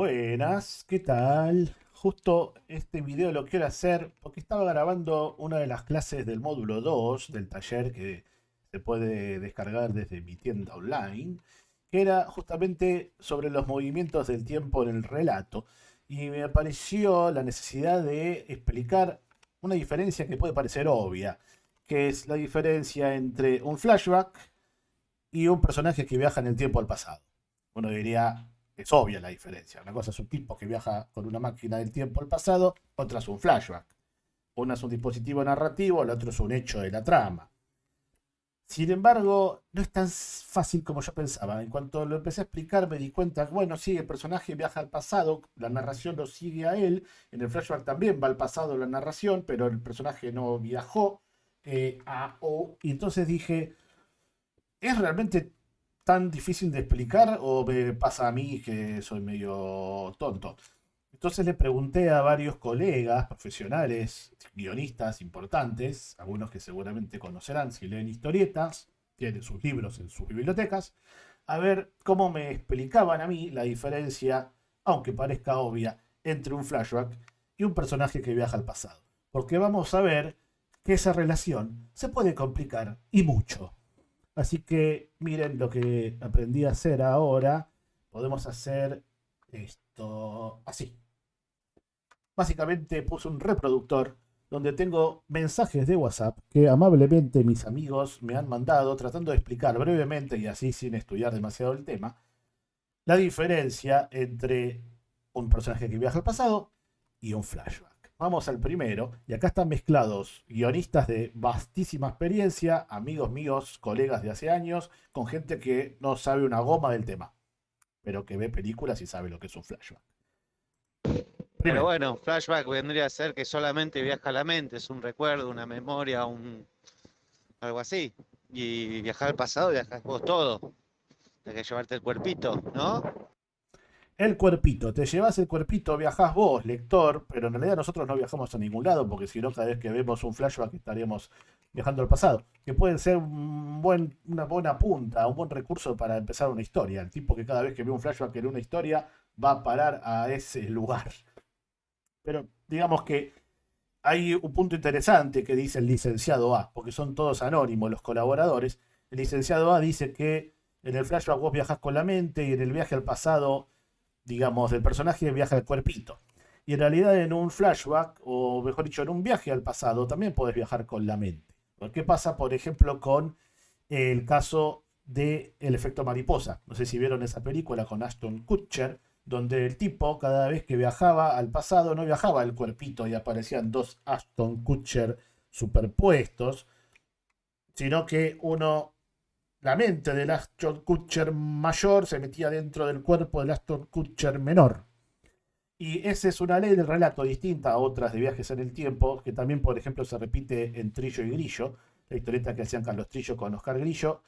Buenas, ¿qué tal? Justo este video lo quiero hacer porque estaba grabando una de las clases del módulo 2 del taller que se puede descargar desde mi tienda online, que era justamente sobre los movimientos del tiempo en el relato. Y me apareció la necesidad de explicar una diferencia que puede parecer obvia, que es la diferencia entre un flashback y un personaje que viaja en el tiempo al pasado. Uno diría, es obvia la diferencia. Una cosa es un tipo que viaja con una máquina del tiempo al pasado, otra es un flashback. Una es un dispositivo narrativo, el otro es un hecho de la trama. Sin embargo, no es tan fácil como yo pensaba. En cuanto lo empecé a explicar, me di cuenta, bueno, sí, el personaje viaja al pasado, la narración lo sigue a él, en el flashback también va al pasado la narración, pero el personaje no viajó y entonces dije, ¿es realmente tan difícil de explicar o me pasa a mí que soy medio tonto? Entonces le pregunté a varios colegas profesionales, guionistas importantes, algunos que seguramente conocerán si leen historietas, tienen sus libros en sus bibliotecas, a ver cómo me explicaban a mí la diferencia, aunque parezca obvia, entre un flashback y un personaje que viaja al pasado. Porque vamos a ver que esa relación se puede complicar y mucho. Así que miren lo que aprendí a hacer ahora. Podemos hacer esto así. Básicamente puse un reproductor donde tengo mensajes de WhatsApp que amablemente mis amigos me han mandado tratando de explicar brevemente y así sin estudiar demasiado el tema la diferencia entre un personaje que viaja al pasado y un flashback. Vamos al primero, y acá están mezclados guionistas de vastísima experiencia, amigos míos, colegas de hace años, con gente que no sabe una goma del tema, pero que ve películas y sabe lo que es un flashback. Pero Primero, bueno, flashback vendría a ser que solamente viaja a la mente, es un recuerdo, una memoria, algo así. Y viajar al pasado, viajas vos todo. Tenés que llevarte el cuerpito, ¿no? el cuerpito, te llevas el cuerpito, viajás vos, lector, pero en realidad nosotros no viajamos a ningún lado, porque si no, cada vez que vemos un flashback estaríamos viajando al pasado, que puede ser una buena punta, un buen recurso para empezar una historia. El tipo que cada vez que ve un flashback en una historia va a parar a ese lugar. Pero digamos que hay un punto interesante que dice el licenciado A, porque son todos anónimos los colaboradores. El licenciado A dice que en el flashback vos viajas con la mente y en el viaje al pasado digamos, del personaje viaja al cuerpito. Y en realidad en un flashback, o mejor dicho, en un viaje al pasado, también podés viajar con la mente. ¿Qué pasa, por ejemplo, con el caso del efecto mariposa? No sé si vieron esa película con Ashton Kutcher, donde el tipo cada vez que viajaba al pasado no viajaba al cuerpito y aparecían dos Ashton Kutcher superpuestos, sino que uno la mente del Aston Kutcher mayor se metía dentro del cuerpo del Aston Kutcher menor. Y esa es una ley del relato distinta a otras de viajes en el tiempo, que también, por ejemplo, se repite en Trillo y Grillo, la historieta que hacían Carlos Trillo con Oscar Grillo,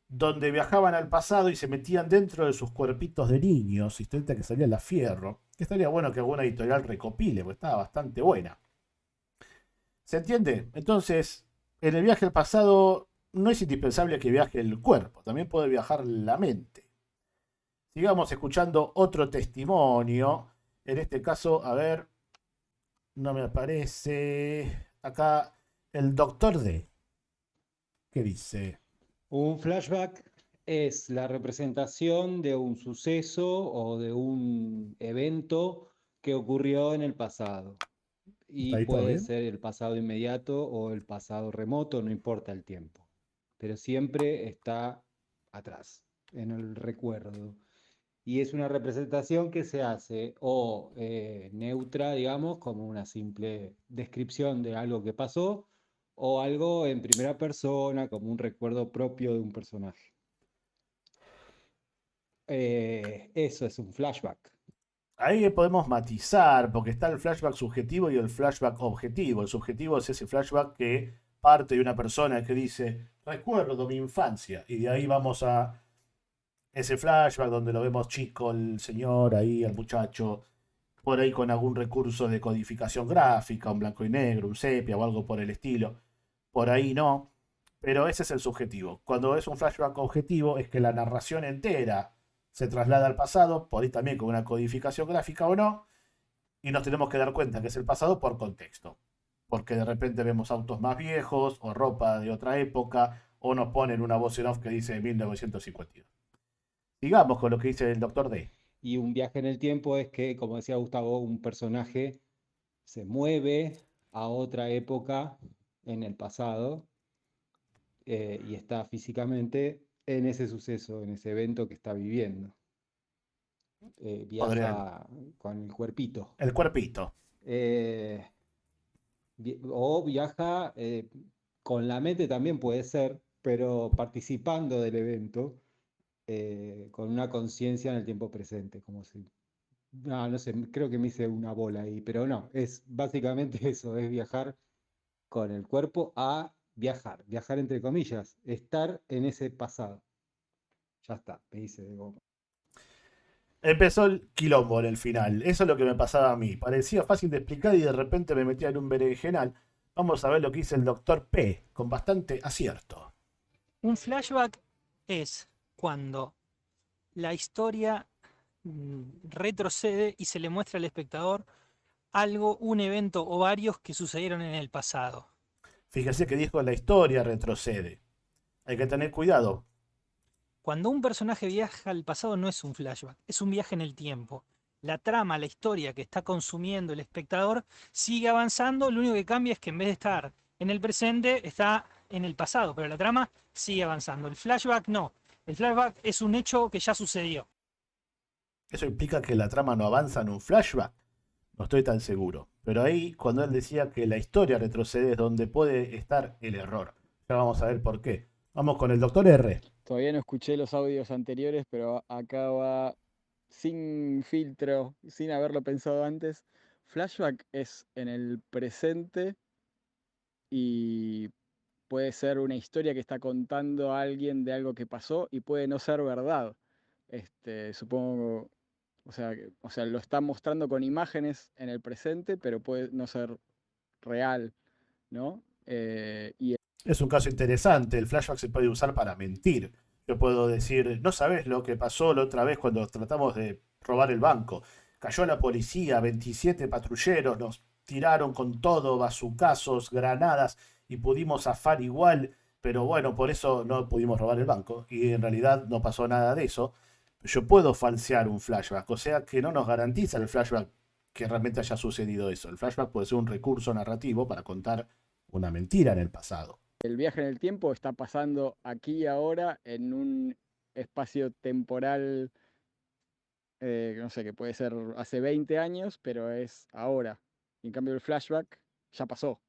donde viajaban al pasado y se metían dentro de sus cuerpitos de niños, historieta que salía en La Fierro, que estaría bueno que alguna editorial recopile, porque estaba bastante buena. ¿Se entiende? Entonces, en el viaje al pasado no es indispensable que viaje el cuerpo, también puede viajar la mente. Sigamos escuchando otro testimonio. En este caso, a ver, no me aparece acá el doctor D. ¿Qué dice? Un flashback es la representación de un suceso o de un evento que ocurrió en el pasado. ¿Está Y ahí todo puede bien? ser el pasado inmediato o el pasado remoto, no importa el tiempo. Pero siempre está atrás, en el recuerdo. Y es una representación que se hace o neutra, digamos, como una simple descripción de algo que pasó, o algo en primera persona, como un recuerdo propio de un personaje. Eso es un flashback. Ahí podemos matizar, porque está el flashback subjetivo y el flashback objetivo. El subjetivo es ese flashback que parte de una persona que dice, recuerdo mi infancia, y de ahí vamos a ese flashback donde lo vemos chico, el señor ahí, el muchacho, por ahí con algún recurso de codificación gráfica, un blanco y negro, un sepia o algo por el estilo. Por ahí no, pero ese es el subjetivo. Cuando es un flashback objetivo es que la narración entera se traslada al pasado, por ahí también con una codificación gráfica o no, y nos tenemos que dar cuenta que es el pasado por contexto. Porque de repente vemos autos más viejos o ropa de otra época, o nos ponen una voz en off que dice 1952. Sigamos con lo que dice el doctor D. Y un viaje en el tiempo es que, como decía Gustavo, un personaje se mueve a otra época en el pasado y está físicamente en ese suceso, en ese evento que está viviendo. Podrían. Viaja con el cuerpito. El cuerpito. Eh, o viaja con la mente también puede ser, pero participando del evento con una conciencia en el tiempo presente, como si... No, no sé, creo que me hice una bola ahí, pero no, es básicamente eso, es viajar con el cuerpo a viajar entre comillas, estar en ese pasado. Ya está, me hice de goma. Empezó el quilombo en el final. Eso es lo que me pasaba a mí. Parecía fácil de explicar y de repente me metía en un berenjenal. Vamos a ver lo que dice el doctor P, con bastante acierto. Un flashback es cuando la historia retrocede y se le muestra al espectador algo, un evento o varios que sucedieron en el pasado. Fíjese que dijo la historia retrocede. Hay que tener cuidado. Cuando un personaje viaja al pasado no es un flashback, es un viaje en el tiempo. La trama, la historia que está consumiendo el espectador sigue avanzando, lo único que cambia es que en vez de estar en el presente, está en el pasado, pero la trama sigue avanzando. El flashback no. El flashback es un hecho que ya sucedió. ¿Eso implica que la trama no avanza en un flashback? No estoy tan seguro. Pero ahí, cuando él decía que la historia retrocede es donde puede estar el error. Ya vamos a ver por qué. Vamos con el doctor R. Todavía no escuché los audios anteriores, pero acá va sin filtro, sin haberlo pensado antes. Flashback es en el presente y puede ser una historia que está contando a alguien de algo que pasó y puede no ser verdad. Supongo, o sea, lo está mostrando con imágenes en el presente, pero puede no ser real, ¿no? Y Es un caso interesante. El flashback se puede usar para mentir. Yo puedo decir, no sabes lo que pasó la otra vez cuando tratamos de robar el banco. Cayó la policía, 27 patrulleros, nos tiraron con todo, bazucazos, granadas y pudimos zafar igual. Pero bueno, por eso no pudimos robar el banco. Y en realidad no pasó nada de eso. Yo puedo falsear un flashback. O sea que no nos garantiza el flashback que realmente haya sucedido eso. El flashback puede ser un recurso narrativo para contar una mentira en el pasado. el viaje en el tiempo está pasando aquí y ahora en un espacio temporal, no sé, que puede ser hace 20 años, pero es ahora. Y en cambio el flashback ya pasó.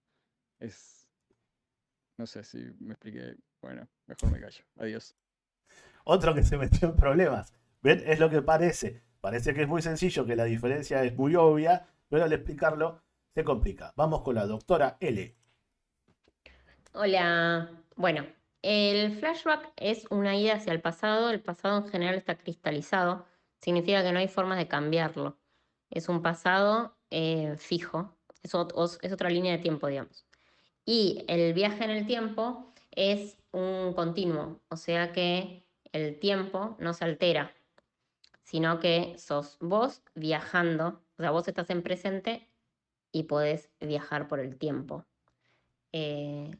No sé si me expliqué. Bueno, mejor me callo. Adiós. Otro que se metió en problemas. ¿Ven? Es lo que parece. Parece que es muy sencillo, que la diferencia es muy obvia, pero al explicarlo se complica. Vamos con la doctora L. Hola, bueno, el flashback es una ida hacia el pasado en general está cristalizado, significa que no hay formas de cambiarlo, es un pasado fijo, es otra línea de tiempo, digamos. Y el viaje en el tiempo es un continuo, o sea que el tiempo no se altera, sino que sos vos viajando, o sea, vos estás en presente y podés viajar por el tiempo. Eh,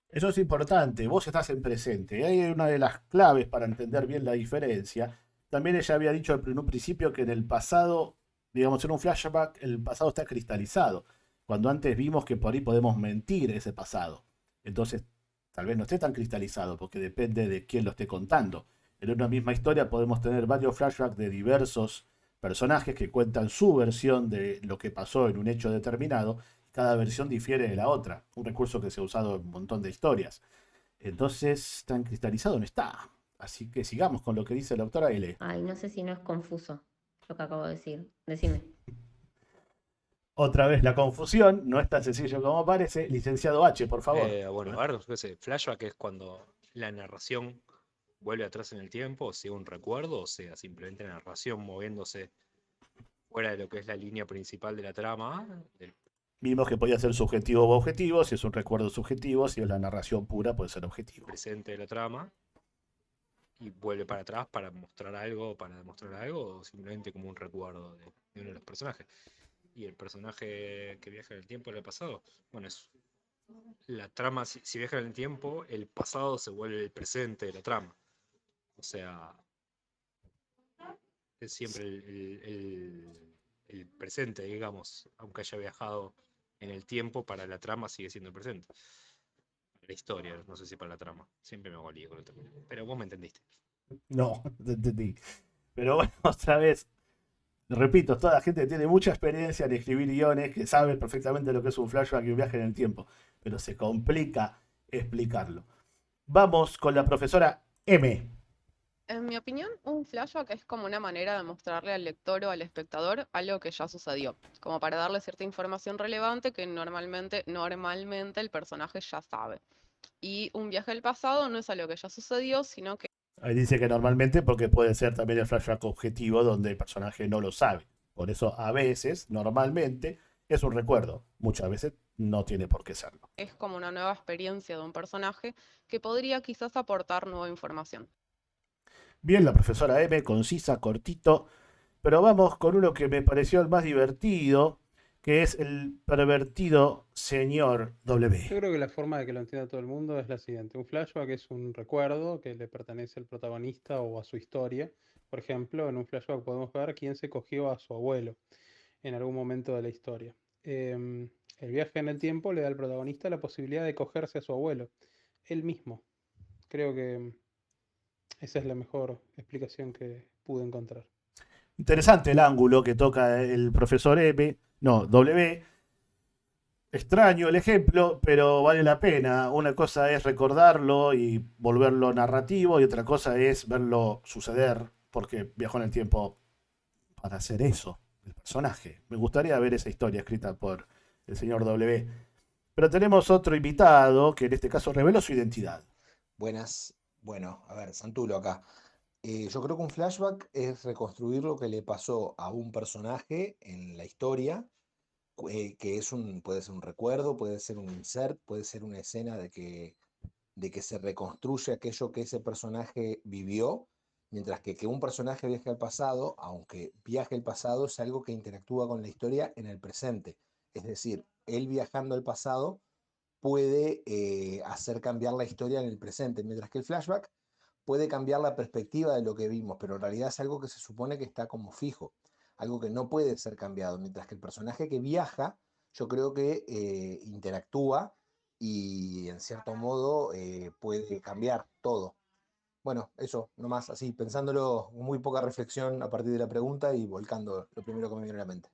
Eso es importante, vos estás en presente. Y ahí hay una de las claves para entender bien la diferencia. También ella había dicho en un principio que en el pasado, digamos en un flashback, el pasado está cristalizado. Cuando antes vimos que por ahí podemos mentir ese pasado. Entonces, tal vez no esté tan cristalizado, porque depende de quién lo esté contando. En una misma historia podemos tener varios flashbacks de diversos personajes que cuentan su versión de lo que pasó en un hecho determinado. Cada versión difiere de la otra. Un recurso que se ha usado en un montón de historias. Entonces, tan cristalizado no está. Así que sigamos con lo que dice la doctora L. Ay, no sé si no es confuso lo que acabo de decir. Decime. Otra vez la confusión, no es tan sencillo como parece. Licenciado H, por favor. Bueno, a ver, yo qué sé, flashback es cuando la narración vuelve atrás en el tiempo, sea un recuerdo, o sea simplemente la narración moviéndose fuera de lo que es la línea principal de la trama, del Vimos que podía ser subjetivo o objetivo. Si es un recuerdo subjetivo, si es la narración pura, puede ser objetivo. presente de la trama. y vuelve para atrás para mostrar algo, para demostrar algo, o simplemente como un recuerdo de uno de los personajes. Y el personaje que viaja en el tiempo en el pasado, bueno, es la trama, si viaja en el tiempo, el pasado se vuelve el presente de la trama. O sea, es siempre el presente, digamos, aunque haya viajado en el tiempo, para la trama sigue siendo el presente. La historia, no sé si para la trama. Siempre me hago lío con el término. Pero vos me entendiste. No, te entendí. Pero bueno, otra vez, repito, toda la gente que tiene mucha experiencia en escribir guiones, que sabe perfectamente lo que es un flashback y un viaje en el tiempo, pero se complica explicarlo. Vamos con la profesora M. En mi opinión, un flashback es como una manera de mostrarle al lector o al espectador algo que ya sucedió, como para darle cierta información relevante que normalmente el personaje ya sabe. Y un viaje al pasado no es algo que ya sucedió, sino que Ahí dice que normalmente porque puede ser también el flashback objetivo donde el personaje no lo sabe. Por eso a veces, normalmente, es un recuerdo. Muchas veces no tiene por qué serlo. es como una nueva experiencia de un personaje que podría quizás aportar nueva información. Bien, la profesora M, concisa, cortito, pero vamos con uno que me pareció el más divertido, que es el pervertido señor Yo W. creo que la forma de que lo entienda todo el mundo es la siguiente. Un flashback es un recuerdo que le pertenece al protagonista o a su historia. Por ejemplo, en un flashback podemos ver quién se cogió a su abuelo en algún momento de la historia. El viaje en el tiempo le da al protagonista la posibilidad de cogerse a su abuelo, él mismo. Creo que esa es la mejor explicación que pude encontrar. Interesante el ángulo que toca el profesor M, no, W. Extraño el ejemplo, pero vale la pena. Una cosa es recordarlo y volverlo narrativo y otra cosa es verlo suceder porque viajó en el tiempo para hacer eso, el personaje. Me gustaría ver esa historia escrita por el señor W. Pero tenemos otro invitado que en este caso reveló su identidad. Buenas. Bueno, a ver, Santulo acá. Yo creo que un flashback es reconstruir lo que le pasó a un personaje en la historia, que puede ser un recuerdo, puede ser un insert, puede ser una escena de que se reconstruye aquello que ese personaje vivió, mientras que un personaje viaje al pasado, aunque viaje al pasado, es algo que interactúa con la historia en el presente. Es decir, él viajando al pasado puede hacer cambiar la historia en el presente, mientras que el flashback puede cambiar la perspectiva de lo que vimos, pero en realidad es algo que se supone que está como fijo, algo que no puede ser cambiado, mientras que el personaje que viaja, yo creo que interactúa y en cierto modo puede cambiar todo. Bueno, eso, nomás así, pensándolo, muy poca reflexión a partir de la pregunta y volcando lo primero que me viene a la mente.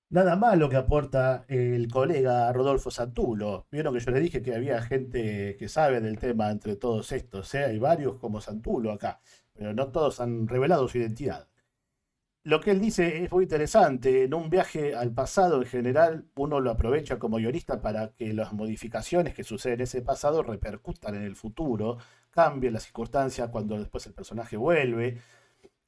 Nada más lo que aporta el colega Rodolfo Santulo. Vieron que yo le dije que había gente que sabe del tema entre todos estos, ¿eh? Hay varios como Santulo acá, pero no todos han revelado su identidad. Lo que él dice es muy interesante. En un viaje al pasado, en general, uno lo aprovecha como guionista para que las modificaciones que suceden en ese pasado repercutan en el futuro, cambien las circunstancias cuando después el personaje vuelve.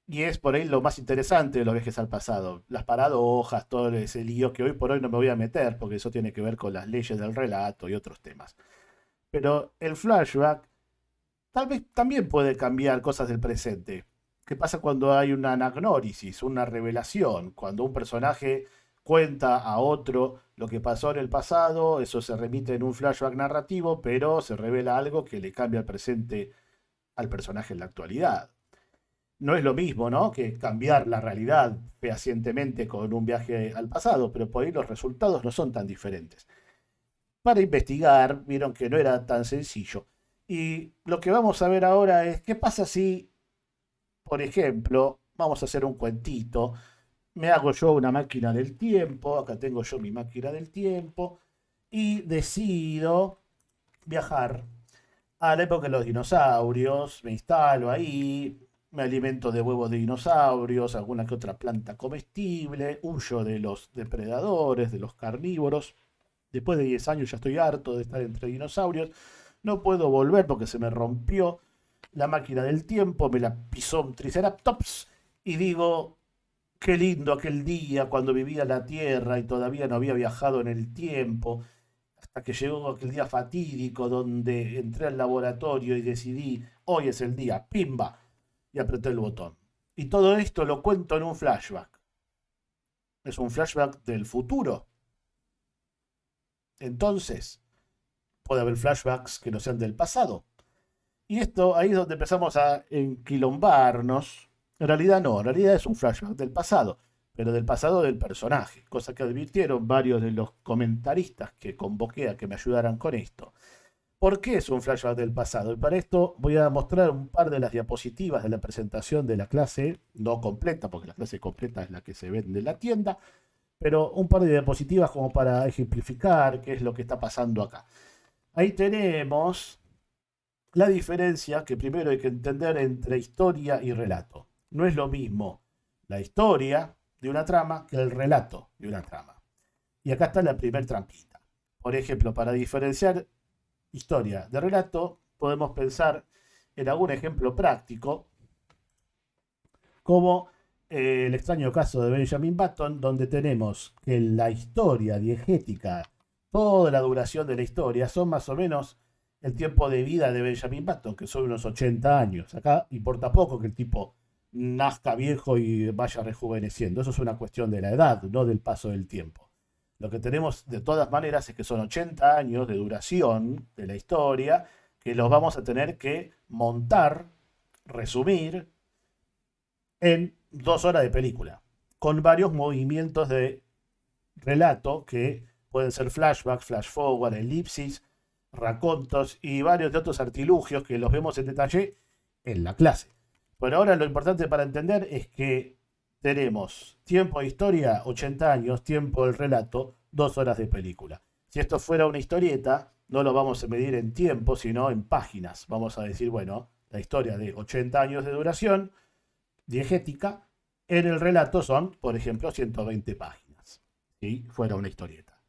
Y es por ahí lo más interesante de los viajes al pasado. Las paradojas, todo ese lío que hoy por hoy no me voy a meter, porque eso tiene que ver con las leyes del relato y otros temas. Pero el flashback tal vez también puede cambiar cosas del presente. ¿Qué pasa cuando hay una anagnórisis, una revelación? Cuando un personaje cuenta a otro lo que pasó en el pasado, eso se remite en un flashback narrativo, pero se revela algo que le cambia el presente al personaje en la actualidad. No es lo mismo, ¿no? Que cambiar la realidad fehacientemente con un viaje al pasado, pero por ahí los resultados no son tan diferentes. Para investigar, vieron que no era tan sencillo. Y lo que vamos a ver ahora es qué pasa si, por ejemplo, vamos a hacer un cuentito, me hago yo una máquina del tiempo, acá tengo yo mi máquina del tiempo, y decido viajar a la época de los dinosaurios, me instalo ahí, me alimento de huevos de dinosaurios, alguna que otra planta comestible, huyo de los depredadores, de los carnívoros. Después de 10 años ya estoy harto de estar entre dinosaurios. No puedo volver porque se me rompió la máquina del tiempo, me la pisó un Triceratops y digo, qué lindo aquel día cuando vivía en la Tierra y todavía no había viajado en el tiempo, hasta que llegó aquel día fatídico donde entré al laboratorio y decidí hoy es el día, pimba, y apreté el botón. Y todo esto lo cuento en un flashback. Es un flashback del futuro. Entonces, puede haber flashbacks que no sean del pasado. Y esto ahí es donde empezamos a enquilombarnos. En realidad no, en realidad es un flashback del pasado, pero del pasado del personaje, cosa que advirtieron varios de los comentaristas que convoqué a que me ayudaran con esto. ¿Por qué es un flashback del pasado? Y para esto voy a mostrar un par de las diapositivas de la presentación de la clase, no completa, porque la clase completa es la que se vende en la tienda, pero un par de diapositivas como para ejemplificar qué es lo que está pasando acá. Ahí tenemos la diferencia que primero hay que entender entre historia y relato. No es lo mismo la historia de una trama que el relato de una trama. Y acá está la primer trampita. Por ejemplo, para diferenciar historia de relato, podemos pensar en algún ejemplo práctico, como el extraño caso de Benjamin Button, donde tenemos que la historia diegética, toda la duración de la historia, son más o menos el tiempo de vida de Benjamin Button, que son unos 80 años. Acá importa poco que el tipo nazca viejo y vaya rejuveneciendo. Eso es una cuestión de la edad, no del paso del tiempo. Lo que tenemos de todas maneras es que son 80 años de duración de la historia que los vamos a tener que montar, resumir en 2 horas de película, con varios movimientos de relato que pueden ser flashback, flash forward, elipsis, racontos y varios de otros artilugios que los vemos en detalle en la clase. Pero ahora lo importante para entender es que tenemos tiempo de historia, 80 años, tiempo del relato, 2 horas de película. Si esto fuera una historieta, no lo vamos a medir en tiempo, sino en páginas. Vamos a decir, bueno, la historia de 80 años de duración diegética, en el relato son, por ejemplo, 120 páginas. Si fuera una historieta.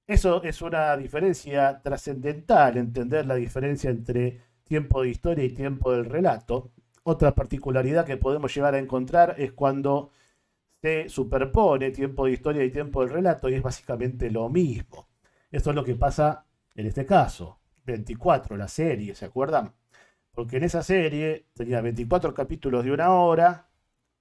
Eso es una diferencia trascendental, entender la diferencia entre tiempo de historia y tiempo del relato. Otra particularidad que podemos llegar a encontrar es cuando se superpone tiempo de historia y tiempo del relato y es básicamente lo mismo. Esto es lo que pasa en este caso. 24, la serie, ¿se acuerdan? Porque en esa serie tenía 24 capítulos de 1 hora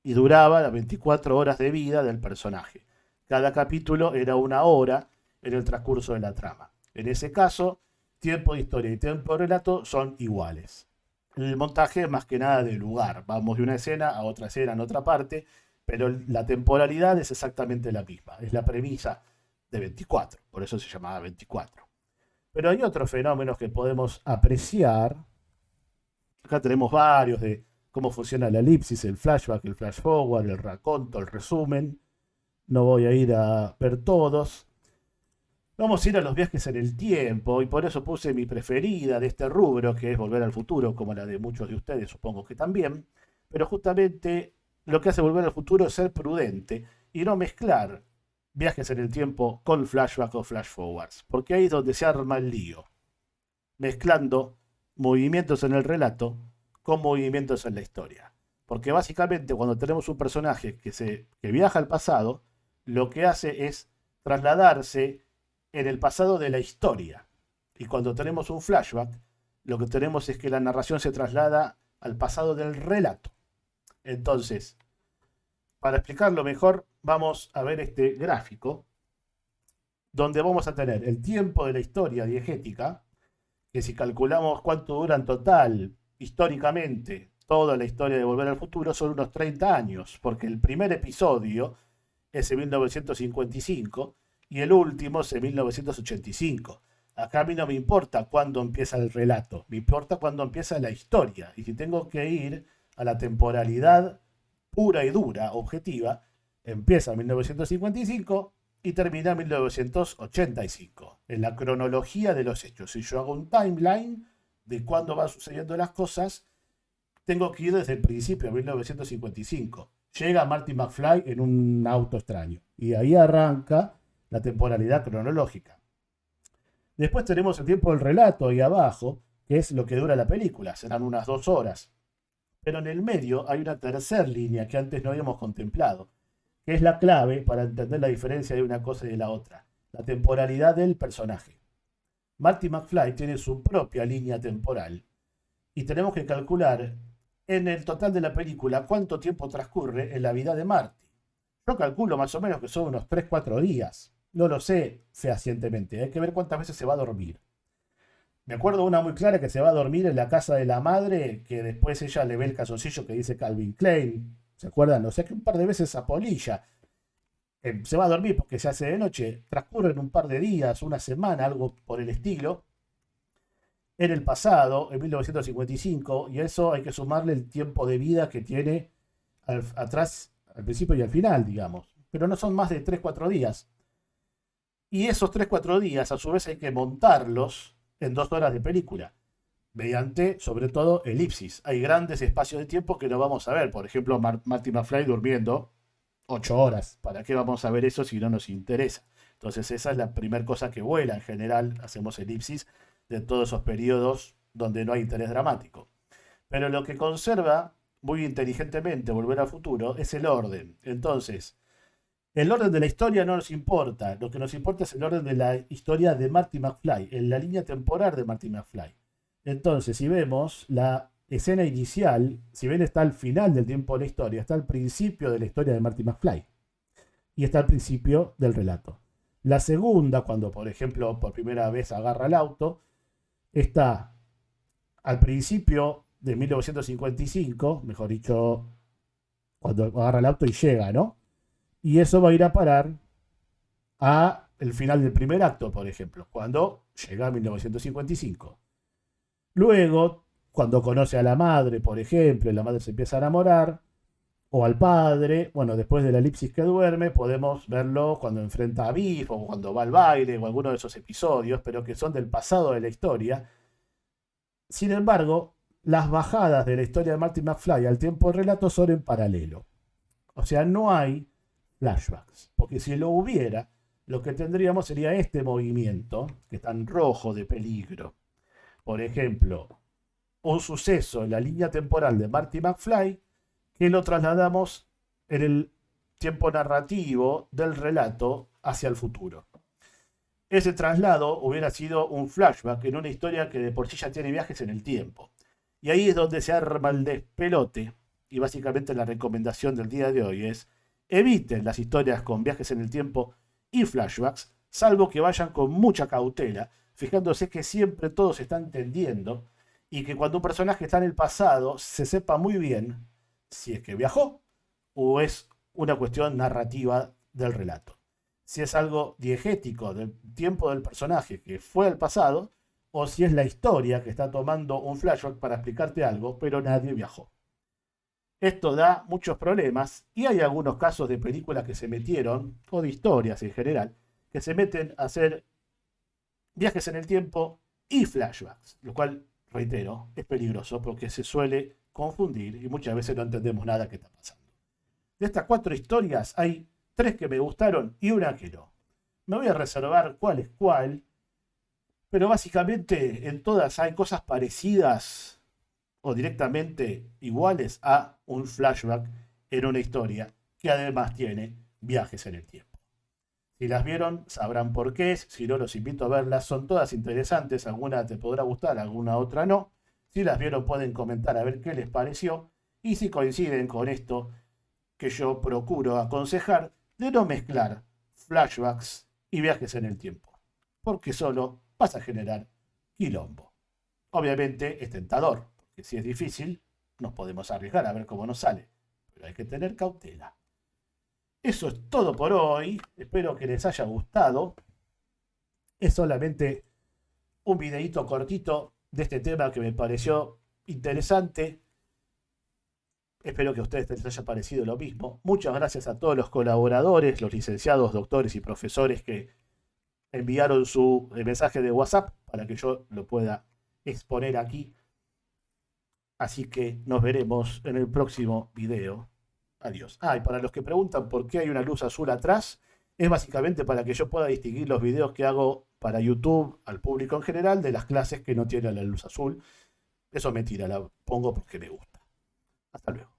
y duraba las 24 horas de vida del personaje. Cada capítulo era 1 hora en el transcurso de la trama. En ese caso, tiempo de historia y tiempo de relato son iguales. El montaje es más que nada de lugar. Vamos de una escena a otra escena en otra parte, pero la temporalidad es exactamente la misma. Es la premisa de 24, por eso se llamaba 24. Pero hay otros fenómenos que podemos apreciar. Acá tenemos varios de cómo funciona la elipsis, el flashback, el flash forward, el raconto, el resumen. No voy a ir a ver todos. Vamos a ir a los viajes en el tiempo y por eso puse mi preferida de este rubro, que es Volver al Futuro, como la de muchos de ustedes, supongo que también. Pero justamente lo que hace Volver al Futuro es ser prudente y no mezclar viajes en el tiempo con flashback o flash forwards, porque ahí es donde se arma el lío, mezclando movimientos en el relato con movimientos en la historia. Porque básicamente cuando tenemos un personaje que viaja al pasado, lo que hace es trasladarse en el pasado de la historia. Y cuando tenemos un flashback, lo que tenemos es que la narración se traslada al pasado del relato. Entonces, para explicarlo mejor, vamos a ver este gráfico, donde vamos a tener el tiempo de la historia diegética, que si calculamos cuánto dura en total, históricamente, toda la historia de Volver al Futuro, son unos 30 años, porque el primer episodio es en 1955, y el último es en 1985. Acá a mí no me importa cuándo empieza el relato, me importa cuándo empieza la historia. Y si tengo que ir a la temporalidad pura y dura, objetiva, empieza en 1955 y termina en 1985. En la cronología de los hechos. Si yo hago un timeline de cuándo van sucediendo las cosas, tengo que ir desde el principio, 1955. Llega Marty McFly en un auto extraño. Y ahí arranca la temporalidad cronológica. Después tenemos el tiempo del relato ahí abajo, que es lo que dura la película, serán unas 2 horas. Pero en el medio hay una tercera línea que antes no habíamos contemplado, que es la clave para entender la diferencia de una cosa y de la otra, la temporalidad del personaje. Marty McFly tiene su propia línea temporal, y tenemos que calcular en el total de la película cuánto tiempo transcurre en la vida de Marty. Yo calculo más o menos que son unos 3-4 días. No lo sé fehacientemente, hay que ver cuántas veces se va a dormir. Me acuerdo una muy clara que se va a dormir en la casa de la madre, que después ella le ve el calzoncillo que dice Calvin Klein. ¿Se acuerdan? O sea que un par de veces a polilla. Se va a dormir porque se hace de noche. Transcurren un par de días, una semana, algo por el estilo. En el pasado, en 1955, y a eso hay que sumarle el tiempo de vida que tiene atrás, al principio y al final, digamos. Pero no son más de 3-4 días. Y esos 3-4 días, a su vez, hay que montarlos en 2 horas de película, mediante, sobre todo, elipsis. Hay grandes espacios de tiempo que no vamos a ver. Por ejemplo, Marty McFly durmiendo 8 horas. ¿Para qué vamos a ver eso si no nos interesa? Entonces esa es la primera cosa que vuela. En general hacemos elipsis de todos esos periodos donde no hay interés dramático. Pero lo que conserva muy inteligentemente Volver al Futuro es el orden. Entonces, el orden de la historia no nos importa. Lo que nos importa es el orden de la historia de Marty McFly, en la línea temporal de Marty McFly. Entonces, si vemos la escena inicial, si bien está al final del tiempo de la historia, está al principio de la historia de Marty McFly. Y está al principio del relato. La segunda, cuando por ejemplo por primera vez agarra el auto, está al principio de 1955, mejor dicho, cuando agarra el auto y llega, ¿no? Y eso va a ir a parar a el final del primer acto, por ejemplo, cuando llega a 1955. Luego, cuando conoce a la madre, por ejemplo, y la madre se empieza a enamorar, o al padre, bueno, después de la elipsis que duerme, podemos verlo cuando enfrenta a Biff, o cuando va al baile, o alguno de esos episodios, pero que son del pasado de la historia. Sin embargo, las bajadas de la historia de Marty McFly al tiempo del relato son en paralelo. O sea, no hay flashbacks, porque si lo hubiera, lo que tendríamos sería este movimiento, que está en rojo de peligro. Por ejemplo, un suceso en la línea temporal de Marty McFly, que lo trasladamos en el tiempo narrativo del relato hacia el futuro. Ese traslado hubiera sido un flashback en una historia que de por sí ya tiene viajes en el tiempo. Y ahí es donde se arma el despelote, y básicamente la recomendación del día de hoy es: eviten las historias con viajes en el tiempo y flashbacks, salvo que vayan con mucha cautela, fijándose que siempre todo se está entendiendo y que cuando un personaje está en el pasado se sepa muy bien si es que viajó o es una cuestión narrativa del relato. Si es algo diegético del tiempo del personaje que fue al pasado o si es la historia que está tomando un flashback para explicarte algo, pero nadie viajó. Esto da muchos problemas y hay algunos casos de películas que se metieron, o de historias en general, que se meten a hacer viajes en el tiempo y flashbacks, lo cual, reitero, es peligroso porque se suele confundir y muchas veces no entendemos nada que está pasando. De estas 4 historias hay 3 que me gustaron y una que no. Me voy a reservar cuál es cuál, pero básicamente en todas hay cosas parecidas o directamente iguales a un flashback en una historia que además tiene viajes en el tiempo. Si las vieron, sabrán por qué es. Si no, los invito a verlas. Son todas interesantes. Alguna te podrá gustar, alguna otra no. Si las vieron, pueden comentar a ver qué les pareció. Y si coinciden con esto que yo procuro aconsejar, de no mezclar flashbacks y viajes en el tiempo. Porque solo vas a generar quilombo. Obviamente es tentador, porque si es difícil, nos podemos arriesgar a ver cómo nos sale. Pero hay que tener cautela. Eso es todo por hoy. Espero que les haya gustado. Es solamente un videíto cortito de este tema que me pareció interesante. Espero que a ustedes les haya parecido lo mismo. Muchas gracias a todos los colaboradores, los licenciados, doctores y profesores que enviaron su mensaje de WhatsApp para que yo lo pueda exponer aquí. Así que nos veremos en el próximo video. Adiós. Y para los que preguntan por qué hay una luz azul atrás, es básicamente para que yo pueda distinguir los videos que hago para YouTube al público en general de las clases que no tienen la luz azul. Eso es mentira, la pongo porque me gusta. Hasta luego.